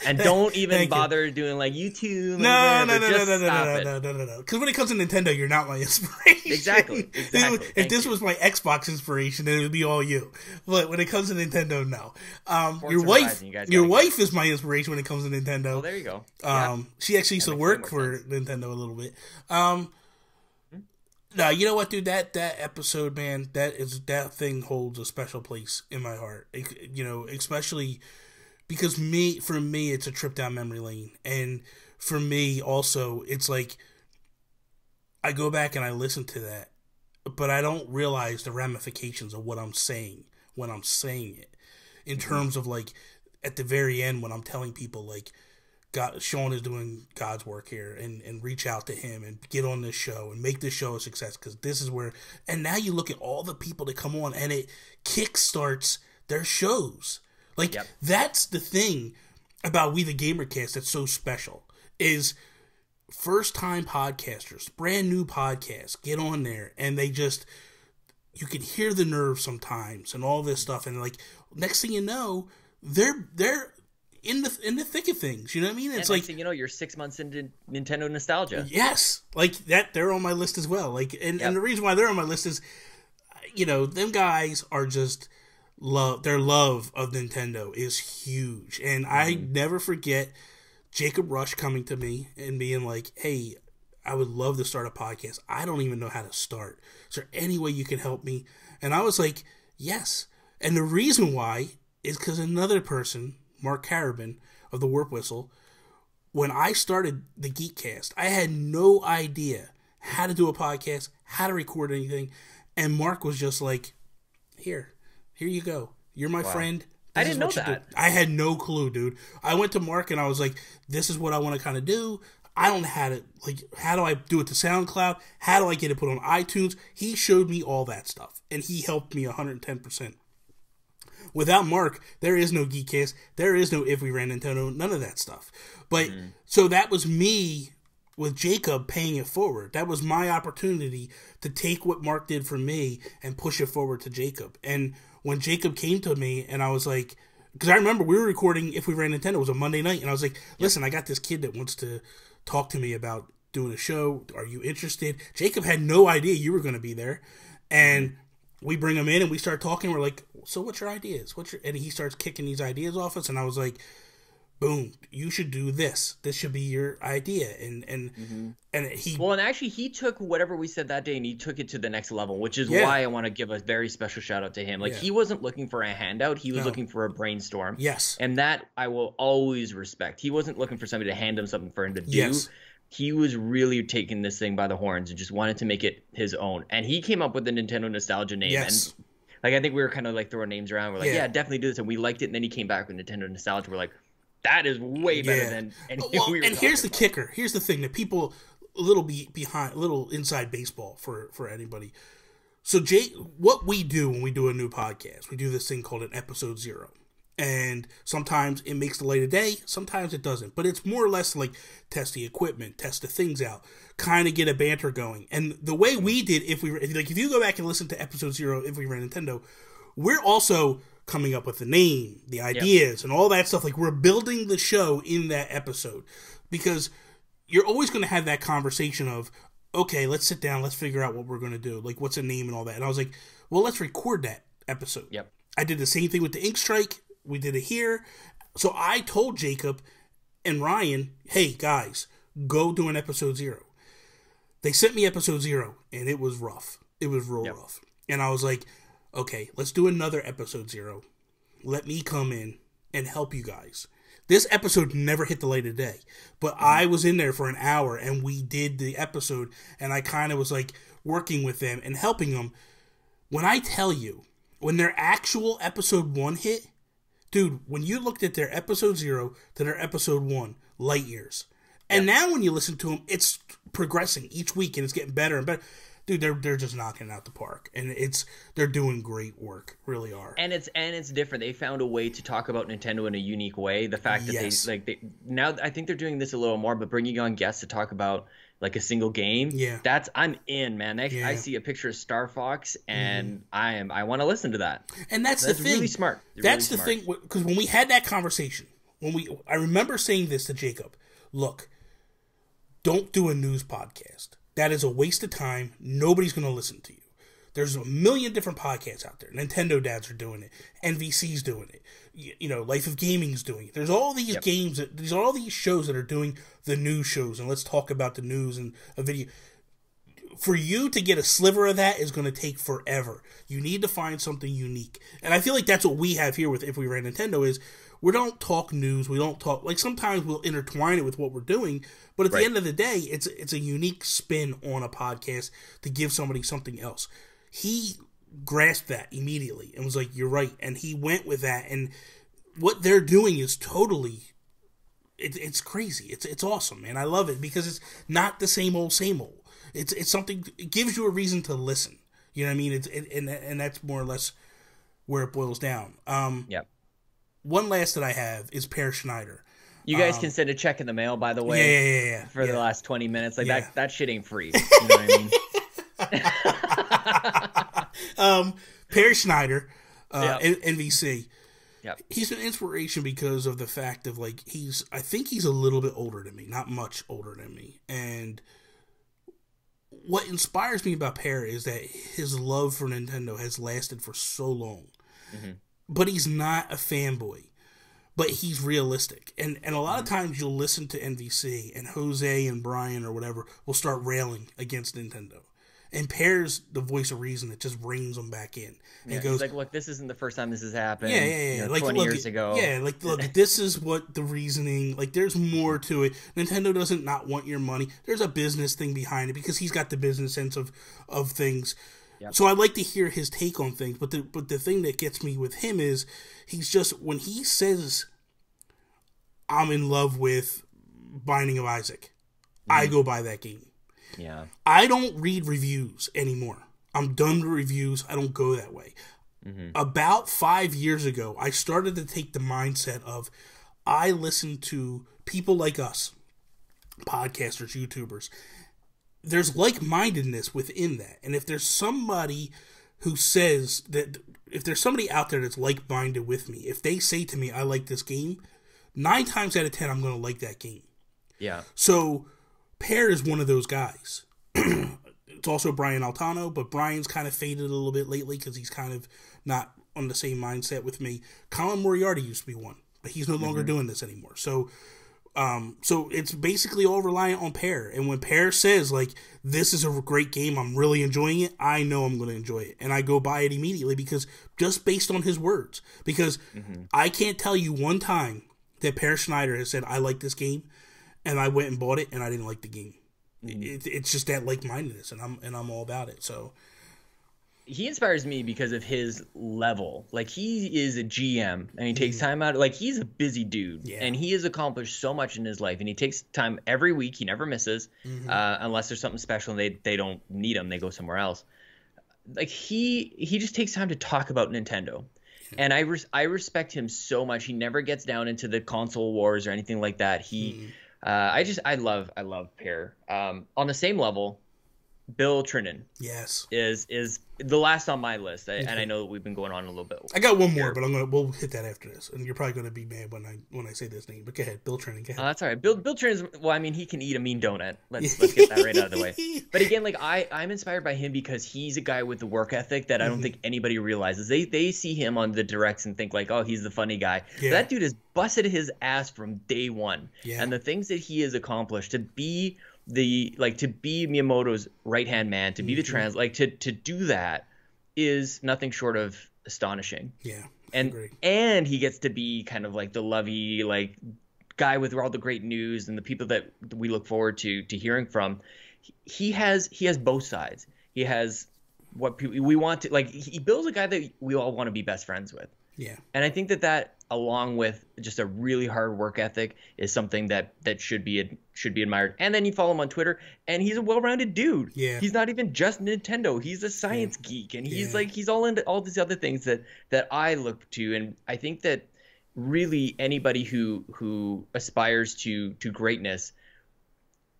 And don't even bother doing like YouTube. No. Because when it comes to Nintendo, you're not my inspiration. Exactly. If this was my Xbox inspiration, then it would be all you. But when it comes to Nintendo, no. Your wife is my inspiration when it comes to Nintendo. Oh, there you go. She actually used to work for Nintendo a little bit. No, you know what, dude? That episode, man, that thing holds a special place in my heart. You know, especially because for me, it's a trip down memory lane, and for me also, it's like I go back and I listen to that, but I don't realize the ramifications of what I'm saying when I'm saying it. In terms of like at the very end when I'm telling people like, Sean is doing God's work here, and reach out to him and get on this show and make this show a success, because this is where. And now you look at all the people that come on, and it kickstarts their shows. Like that's the thing about We the Gamercast that's so special, is first time podcasters, brand new podcasts get on there, and you can hear the nerves sometimes and all this stuff, and like next thing you know, they're in the thick of things, you know what I mean? It's like, you know, you're 6 months into Nintendo nostalgia. Yes, like that. They're on my list as well. Like, and the reason why they're on my list is, you know, them guys are just their love of Nintendo is huge, and I never forget Jacob Rush coming to me and being like, "Hey, I would love to start a podcast. I don't even know how to start. Is there any way you can help me?" And I was like, "Yes." And the reason why is because another person, Mark Carabin of the Warp Whistle, when I started the Geekcast, I had no idea how to do a podcast, how to record anything, and Mark was just like, Here you go. You're my friend. I didn't know that. I had no clue, dude. I went to Mark and I was like, this is what I want to kind of do. I don't know how to, like, how do I do it to SoundCloud? How do I get it put on iTunes? He showed me all that stuff, and he helped me 110%. Without Mark, there is no Geekcast. There is no If We Ran Nintendo. None of that stuff. But, so that was me with Jacob paying it forward. That was my opportunity to take what Mark did for me and push it forward to Jacob. And when Jacob came to me and I was like, because I remember we were recording If We Ran Nintendo, it was a Monday night, and I was like, listen, I got this kid that wants to talk to me about doing a show. Are you interested? Jacob had no idea you were going to be there. And we bring him in and we start talking. We're like, so what's your ideas? And he starts kicking these ideas off us, and I was like, boom, you should do this. This should be your idea. And he... Well, and actually, he took whatever we said that day and he took it to the next level, which is why I want to give a very special shout out to him. Like, he wasn't looking for a handout. He was looking for a brainstorm. Yes. And that I will always respect. He wasn't looking for somebody to hand him something for him to do. Yes. He was really taking this thing by the horns and just wanted to make it his own. And he came up with the Nintendo Nostalgia name. Yes. And, like, I think we were kind of, like, throwing names around. We're like, yeah, definitely do this. And we liked it. And then he came back with Nintendo Nostalgia. We're like, that is way better than anything we were And here's the about. kicker. Here's the thing that people a little behind, a little inside baseball for anybody. So what we do when we do a new podcast, we do this thing called an episode 0. And sometimes it makes the light of day, sometimes it doesn't. But it's more or less like test the equipment, test the things out, kind of get a banter going. And the way we did, if you go back and listen to episode 0, If We Ran Nintendo, we're also coming up with the name, the ideas, and all that stuff. Like, we're building the show in that episode, because you're always going to have that conversation of, okay, let's sit down, let's figure out what we're going to do. Like, what's a name and all that. And I was like, well, let's record that episode. Yep. I did the same thing with the Ink Strike. We did it here. So I told Jacob and Ryan, hey, guys, go do an episode 0. They sent me episode 0, and it was rough. It was real rough. And I was like, okay, let's do another episode 0. Let me come in and help you guys. This episode never hit the light of day, but I was in there for an hour, and we did the episode, and I kind of was like working with them and helping them. When I tell you, when their actual episode 1 hit, dude, when you looked at their episode 0 to their episode 1, light years. And now when you listen to them, it's progressing each week, and it's getting better and better. Dude, they're just knocking it out the park, and they're doing great work, really are. And it's different. They found a way to talk about Nintendo in a unique way. The fact that they now I think they're doing this a little more, but bringing on guests to talk about like a single game. Yeah, I'm in, man. I see a picture of Star Fox, and I want to listen to that. And that's the thing. Really smart. That's the thing, because when we had that conversation, I remember saying this to Jacob. Look, don't do a news podcast. That is a waste of time. Nobody's going to listen to you. There's a million different podcasts out there. Nintendo dads are doing it. NVC's doing it. You know, Life of Gaming's doing it. There's all these games. There's all these shows that are doing the news shows. And let's talk about the news and a video. For you to get a sliver of that is going to take forever. You need to find something unique. And I feel like that's what we have here with If We Ran Nintendo is we don't talk news. We don't talk, like, sometimes we'll intertwine it with what we're doing, but at the end of the day, it's a unique spin on a podcast to give somebody something else. He grasped that immediately and was like, you're right. And he went with that. And what they're doing is totally, it's crazy. It's awesome, man. I love it because it's not the same old. It's something, it gives you a reason to listen. You know what I mean? And that's more or less where it boils down. One last that I have is Per Schneider. You guys can send a check in the mail, by the way. Yeah. For the last 20 minutes. Like that shit ain't free. You know what I mean? Per Schneider, NVC. Yep. He's an inspiration because of the fact of, like, I think he's a little bit older than me, not much older than me. And what inspires me about Per is that his love for Nintendo has lasted for so long. Mm-hmm. But he's not a fanboy. But he's realistic. And a lot of times you'll listen to NVC and Jose and Brian or whatever will start railing against Nintendo. And Per's the voice of reason that just brings them back in. And goes, he's like, look, this isn't the first time this has happened. Yeah. You know, like, 20 years ago. Yeah, like, look, this is what the reasoning, like, there's more to it. Nintendo doesn't not want your money. There's a business thing behind it because he's got the business sense of things. Yep. So I like to hear his take on things. But the thing that gets me with him is he's just, when he says, I'm in love with Binding of Isaac, I go buy that game. Yeah. I don't read reviews anymore. I'm done with reviews. I don't go that way. Mm-hmm. About 5 years ago, I started to take the mindset of I listen to people like us, podcasters, YouTubers. There's like-mindedness within that. And if there's somebody who says that, if there's somebody out there that's like-minded with me, if they say to me, I like this game, 9 times out of 10, I'm going to like that game. Yeah. So Per is one of those guys. It's also Brian Altano, but Brian's kind of faded a little bit lately because he's kind of not on the same mindset with me. Colin Moriarty used to be one, but he's no longer doing this anymore. So it's basically all reliant on Per. And when Per says, like, this is a great game, I'm really enjoying it, I know I'm going to enjoy it. And I go buy it immediately because just based on his words. Because I can't tell you one time that Per Schneider has said, I like this game, and I went and bought it, and I didn't like the game. It's just that like-mindedness, and I'm all about it. So he inspires me because of his level. Like, he is a GM, and he takes time out. Like, he's a busy dude, and he has accomplished so much in his life, and he takes time every week. He never misses, unless there's something special and they don't need him. They go somewhere else. Like, he just takes time to talk about Nintendo. And I respect him so much. He never gets down into the console wars or anything like that. I love Per. On the same level, Bill Trinan Yes. is the last on my list, and I know that we've been going on a little bit. I got one more, but we'll hit that after this, and you're probably gonna be mad when I say this name. But go ahead, Bill Trinan. Go ahead. That's all right. Bill Trinan's, well, I mean, he can eat a mean donut. Let's get that right out of the way. But again, like I'm inspired by him because he's a guy with the work ethic that I don't think anybody realizes. They see him on the directs and think like, oh, he's the funny guy. Yeah. That dude has busted his ass from day one, and the things that he has accomplished to be Miyamoto's right hand man, to be the to do that is nothing short of astonishing. Yeah, and he gets to be kind of like the lovey like guy with all the great news and the people that we look forward to hearing from. He has both sides. He has what we want to, like, he builds a guy that we all want to be best friends with. Yeah. And I think that along with just a really hard work ethic is something that should be admired. And then you follow him on Twitter, and he's a well-rounded dude. Yeah. He's not even just Nintendo. He's a science geek, and he's all into all these other things that I look to. And I think that really anybody who aspires to greatness,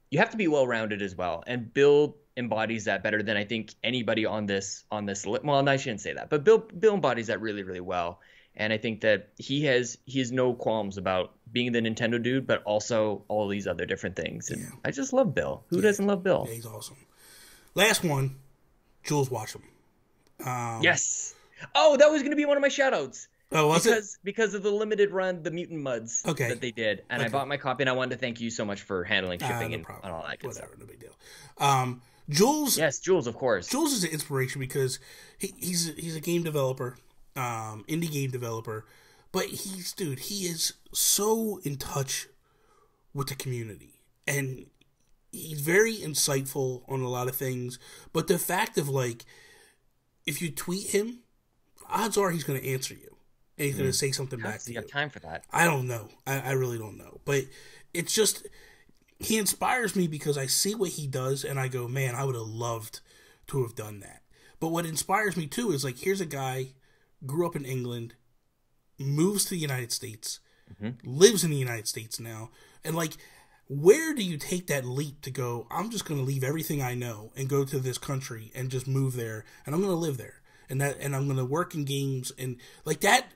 you have to be well-rounded as well. And Bill embodies that better than I think anybody on this well, I shouldn't say that, but Bill embodies that really, really well. And I think that he has no qualms about being the Nintendo dude, but also all these other different things. And I just love Bill. Who doesn't love Bill? Yeah, he's awesome. Last one, Jules Watsham. Yes. Oh, that was going to be one of my shout-outs. Oh, was it? Because of the limited run, the Mutant Muds that they did. And I bought my copy, and I wanted to thank you so much for handling shipping and all that good stuff. No big deal. Jules. Yes, Jules, of course. Jules is an inspiration because he's a game developer, indie game developer, but he is so in touch with the community, and he's very insightful on a lot of things. But the fact of, like, if you tweet him, odds are he's going to answer you, and he's going to say something back to you. Got time for that? I don't know. I really don't know, but it's just, he inspires me because I see what he does and I go, man, I would have loved to have done that. But what inspires me too is, like, here's a guy, grew up in England, moves to the United States, lives in the United States now, and, like, where do you take that leap to go, I'm just going to leave everything I know and go to this country and just move there, and I'm going to live there, and I'm going to work in games, and, like, that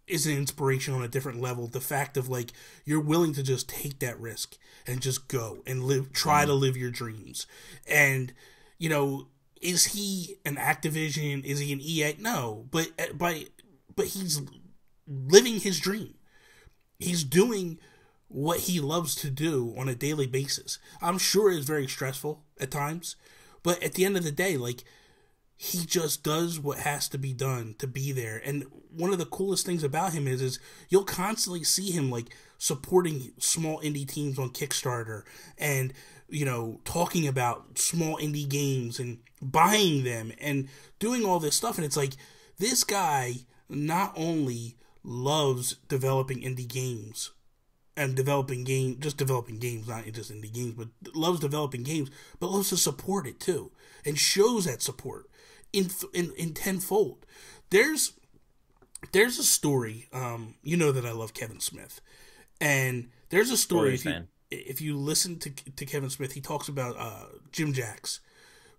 is an inspiration on a different level. The fact of, like, you're willing to just take that risk and just go and try to live your dreams. And, you know, is he an Activision? Is he an EA? No, but he's living his dream. He's doing what he loves to do on a daily basis. I'm sure it's very stressful at times, but at the end of the day, like, he just does what has to be done to be there. And one of the coolest things about him is you'll constantly see him, like, supporting small indie teams on Kickstarter and, you know, talking about small indie games and buying them and doing all this stuff. And it's like, this guy not only loves developing indie games and developing games, not just indie games, but loves developing games, but loves to support it too, and shows that support in tenfold. There's a story, you know that I love Kevin Smith, and there's a story, if you listen to Kevin Smith, he talks about Jim Jacks,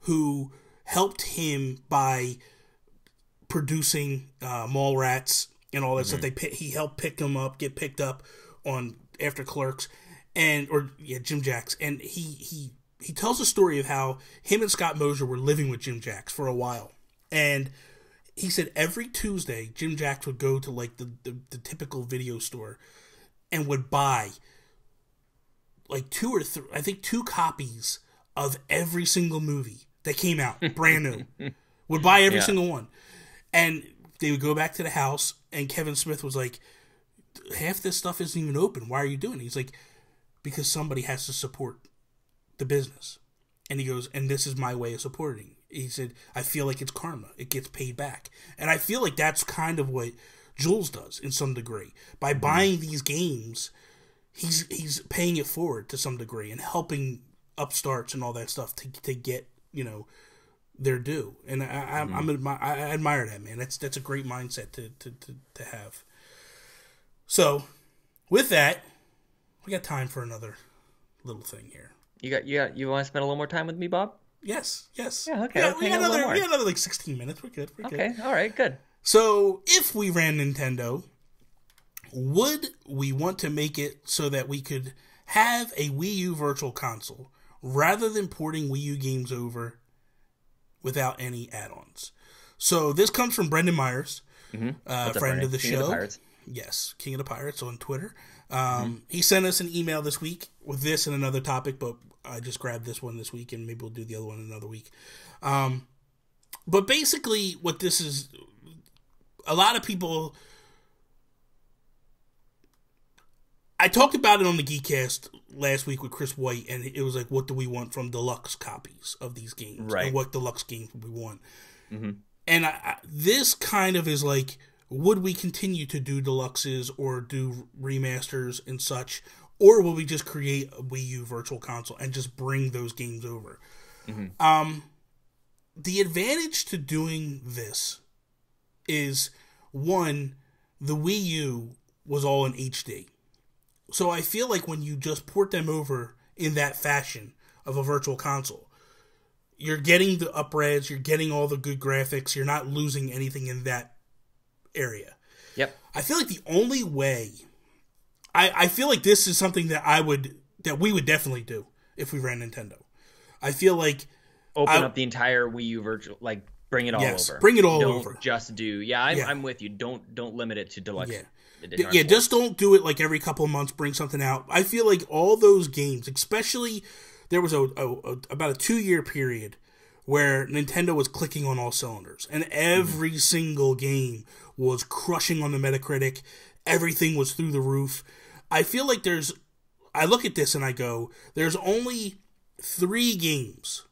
who helped him by producing Mallrats and all that stuff. He helped get picked up on after Clerks, Jim Jacks, and he tells a story of how him and Scott Mosier were living with Jim Jacks for a while. And he said every Tuesday, Jim Jacks would go to, like, the typical video store and would buy, like, 2 or 3, I think 2 copies of every single movie that came out, brand new. Would buy every single one. And they would go back to the house, and Kevin Smith was like, half this stuff isn't even open. Why are you doing it? He's like, because somebody has to support the business. And he goes, and this is my way of supporting. He said, I feel like it's karma. It gets paid back. And I feel like that's kind of what Jules does in some degree. By buying these games, he's paying it forward to some degree and helping upstarts and all that stuff to get, you know, their due. And I admire that, man. That's a great mindset to have. So, with that, we got time for another little thing here. You want to spend a little more time with me, Bob? Yes. Yeah, okay. Yeah, Let's we hang got out a little more. another like 16 minutes. We're good. Okay, all right, good. So, if we ran Nintendo, would we want to make it so that we could have a Wii U Virtual Console rather than porting Wii U games over without any add-ons? So, this comes from Brendan Myers, friend of the King show. of the Pirates. Yes, King of the Pirates on Twitter. He sent us an email this week with this and another topic, but I just grabbed this one this week, and maybe we'll do the other one another week. But basically, what this is, a lot of people, I talked about it on the Geekcast last week with Chris White, and it was like, what do we want from deluxe copies of these games? Right. And what deluxe games we want? And this kind of is like, would we continue to do deluxes or do remasters and such, or will we just create a Wii U Virtual Console and just bring those games over? The advantage to doing this is, one, the Wii U was all in HD. So I feel like when you just port them over in that fashion of a Virtual Console, you're getting the up-res, you're getting all the good graphics, you're not losing anything in that area. Yep. I feel like the only way, I feel like this is something that we would definitely do if we ran Nintendo. I feel like open up the entire Wii U virtual, like bring it all over. Bring it all don't over. Just do. I'm with you. Don't limit it to deluxe. Yeah, just don't do it like every couple of months. Bring something out. I feel like all those games, especially there was about a 2-year period where Nintendo was clicking on all cylinders, and every single game was crushing on the Metacritic. Everything was through the roof. I feel like I look at this and I go, there's only 3 games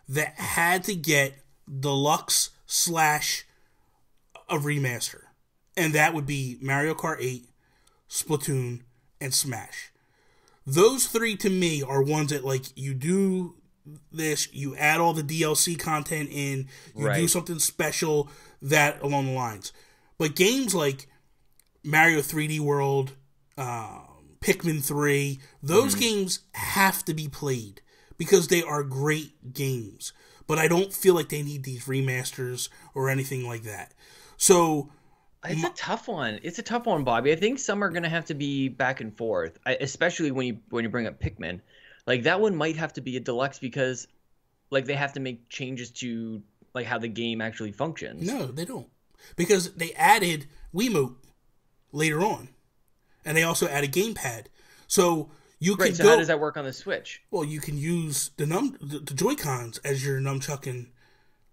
that had to get deluxe / a remaster. And that would be Mario Kart 8, Splatoon, and Smash. Those 3 to me are ones that, like, you do this, you add all the DLC content in, you do something special, that along the lines. But games like Mario 3D World, Pikmin 3, those games have to be played because they are great games. But I don't feel like they need these remasters or anything like that. So it's a tough one. It's a tough one, Bobby. I think some are going to have to be back and forth, especially when you bring up Pikmin. Like, that one might have to be a deluxe because, like, they have to make changes to, like, how the game actually functions. No, they don't. Because they added Wiimote later on. And they also added gamepad. So you can so how does that work on the Switch? Well, you can use the Joy-Cons as your nunchuck, and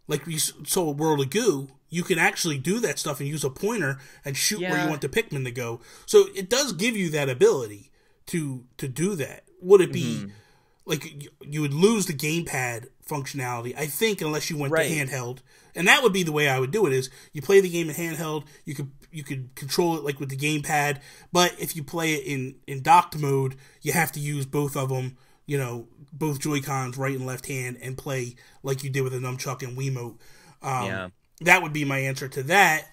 like we saw World of Goo, you can actually do that stuff and use a pointer and shoot where you want the Pikmin to go. So it does give you that ability to do that. Would it be like you would lose the gamepad functionality, I think, unless you went to handheld. And that would be the way I would do it, is you play the game in handheld, you could control it like with the gamepad, but if you play it in docked mode, you have to use both of them, both Joy-Cons, right and left hand, and play like you did with a nunchuck and Wiimote. That would be my answer to that.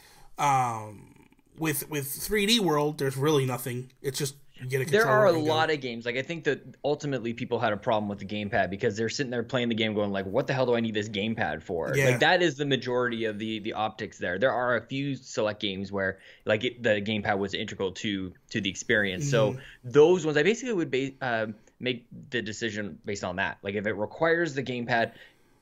With 3D World, there's really nothing. It's just you get a controller. There are a lot of games. Like, I think that ultimately people had a problem with the gamepad because they're sitting there playing the game going like, what the hell do I need this gamepad for? Yeah. Like, that is the majority of the optics there. There are a few select games where like the gamepad was integral to the experience. So those ones, I basically would make the decision based on that. Like, if it requires the gamepad,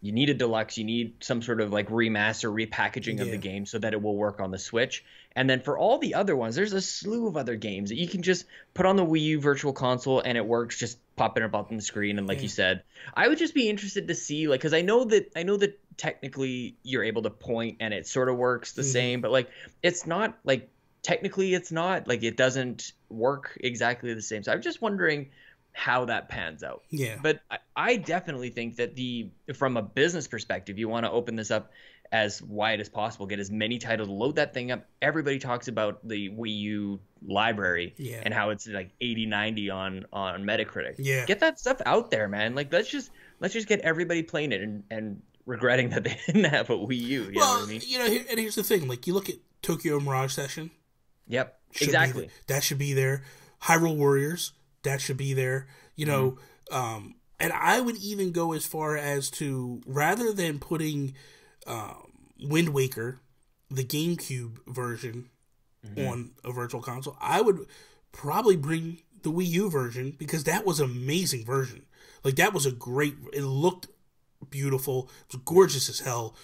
you need a deluxe, you need some sort of like remaster, repackaging of the game so that it will work on the Switch. And then for all the other ones, there's a slew of other games that you can just put on the Wii U Virtual Console and it works, just popping up on the screen. And like you said, I would just be interested to see, like, because I know that technically you're able to point and it sort of works the same, but like it's not like technically it's not like it doesn't work exactly the same. So I'm just wondering how that pans out. Yeah. But I definitely think that from a business perspective, you want to open this up as wide as possible, get as many titles, load that thing up. Everybody talks about the Wii U library and how it's like 80, 90 on Metacritic. Yeah. Get that stuff out there, man. Like, let's just get everybody playing it and regretting that they didn't have a Wii U. You know what I mean? And here's the thing. Like, you look at Tokyo Mirage Session. Yep, exactly. That should be there. Hyrule Warriors, that should be there. And And I would even go as far as to, rather than putting Wind Waker, the GameCube version, on a virtual console, I would probably bring the Wii U version, because that was an amazing version. Like, that was it looked beautiful. It was gorgeous as hell.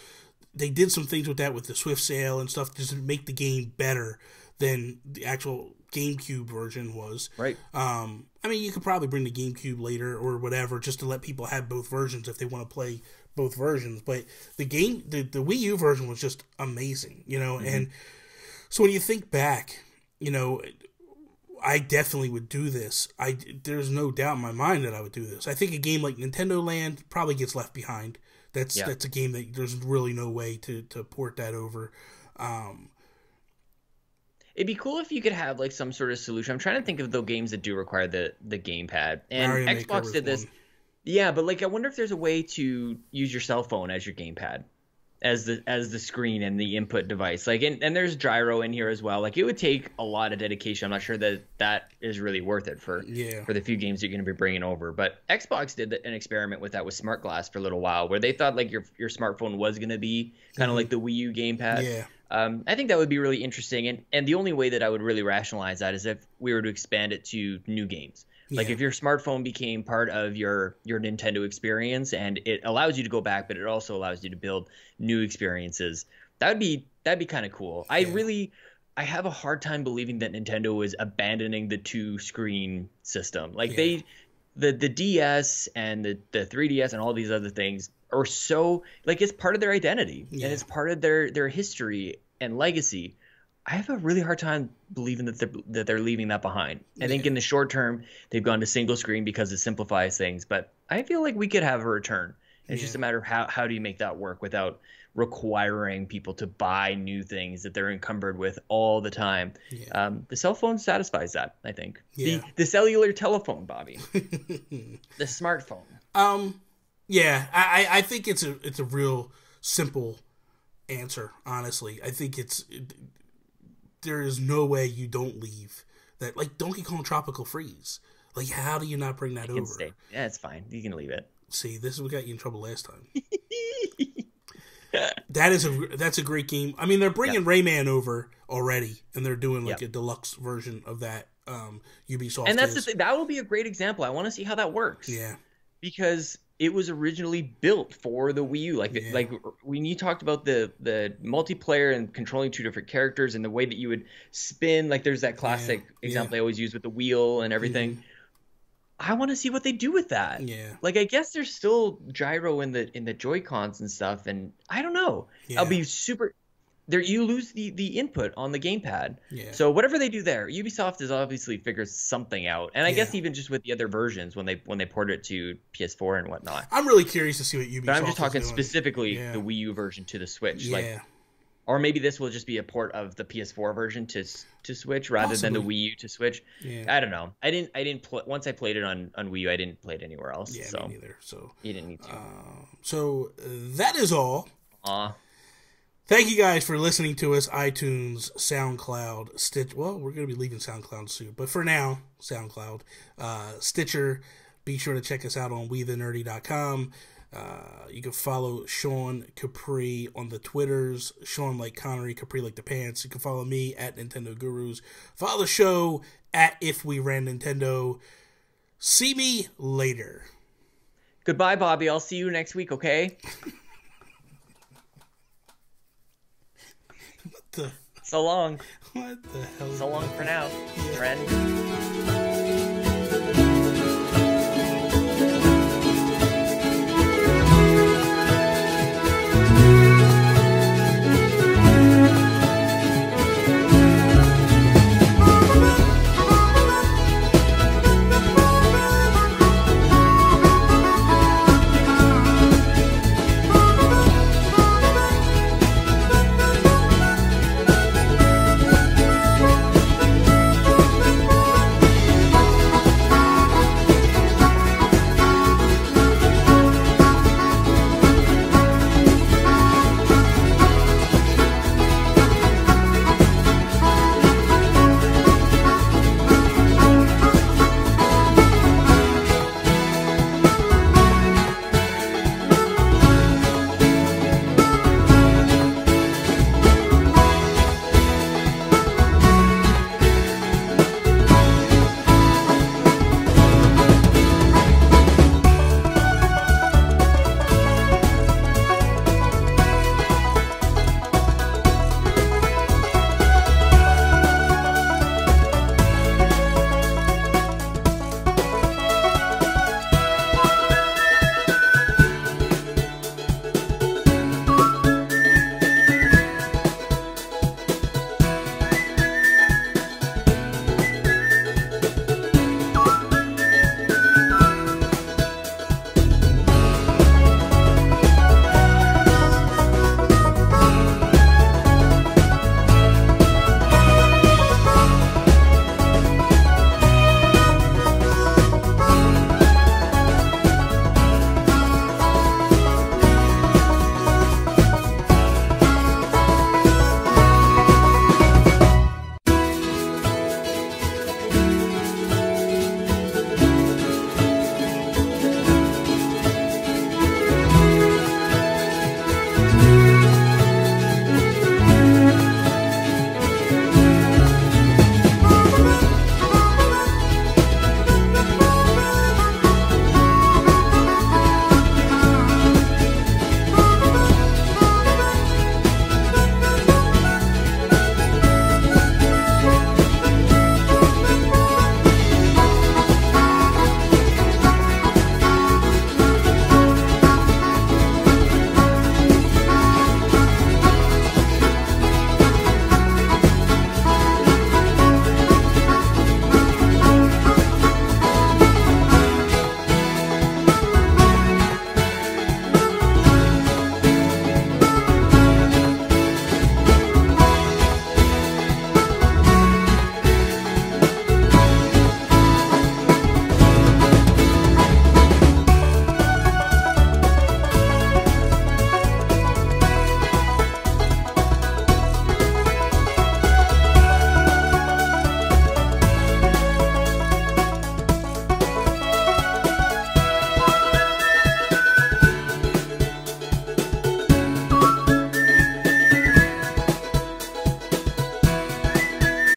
They did some things with that, with the Swift Sail and stuff, just to make the game better than the actual GameCube version was. Right. I mean, you could probably bring the GameCube later or whatever, just to let people have both versions if they want to play both versions. But the Wii U version was just amazing, And so when you think back, I definitely would do this. There's no doubt in my mind that I would do this. I think a game like Nintendo Land probably gets left behind. That's a game that there's really no way to port that over. It'd be cool if you could have like some sort of solution. I'm trying to think of the games that do require the gamepad. And Mario Xbox Maker did this. one. Yeah, but like I wonder if there's a way to use your cell phone as your gamepad, as the screen and the input device. Like and there's gyro in here as well. Like it would take a lot of dedication. I'm not sure that is really worth it for the few games you're going to be bringing over. But Xbox did an experiment with that with Smart Glass for a little while, where they thought like your smartphone was going to be kind of like the Wii U gamepad. Yeah. I think that would be really interesting, and the only way that I would really rationalize that is if we were to expand it to new games. Like if your smartphone became part of your Nintendo experience, and it allows you to go back, but it also allows you to build new experiences. That'd be kind of cool. Yeah. I have a hard time believing that Nintendo is abandoning the 2-screen system. Like the DS and the 3DS and all these other things are so, like, it's part of their identity and it's part of their history and legacy. I have a really hard time believing that they're leaving that behind. I think in the short term they've gone to single screen because it simplifies things, but I feel like we could have a return. It's just a matter of how do you make that work without requiring people to buy new things that they're encumbered with all the time. The cell phone satisfies that, I think. The cellular telephone, Bobby. The smartphone. I think it's a real simple answer, honestly. I think there is no way you don't leave that. Like Donkey Kong Tropical Freeze. Like, how do you not bring that over? Stay. Yeah, it's fine. You can leave it. See, this is what got you in trouble last time. That's a great game. I mean, they're bringing Rayman over already, and they're doing like a deluxe version of that. Ubisoft, and that's the thing. That will be a great example. I want to see how that works. Yeah, because it was originally built for the Wii U. Like when you talked about the multiplayer and controlling 2 different characters and the way that you would spin, like there's that classic example I always use with the wheel and everything. I want to see what they do with that. Yeah. Like, I guess there's still gyro in the Joy-Cons and stuff, and I don't know. I'll be super there. You lose the input on the gamepad. Yeah. So whatever they do there, Ubisoft has obviously figured something out. And I guess even just with the other versions when they ported it to PS4 and whatnot. I'm really curious to see what Ubisoft. But I'm just talking specifically the Wii U version to the Switch. Yeah. Like, or maybe this will just be a port of the PS4 version to Switch rather than the Wii U to Switch. Yeah. I don't know. I didn't once I played it on Wii U, I didn't play it anywhere else. Yeah, so me neither. So you didn't need to. So that is all. Thank you guys for listening to us. iTunes, SoundCloud, Stitch. Well, we're going to be leaving SoundCloud soon, but for now, SoundCloud, Stitcher. Be sure to check us out on WeTheNerdy.com. You can follow Sean Capri on the Twitters. Sean like Connery, Capri like the pants. You can follow me at Nintendo Gurus. Follow the show at If We Ran Nintendo. See me later. Goodbye, Bobby. I'll see you next week, okay? What the? So long. What the hell? So long for now, friend.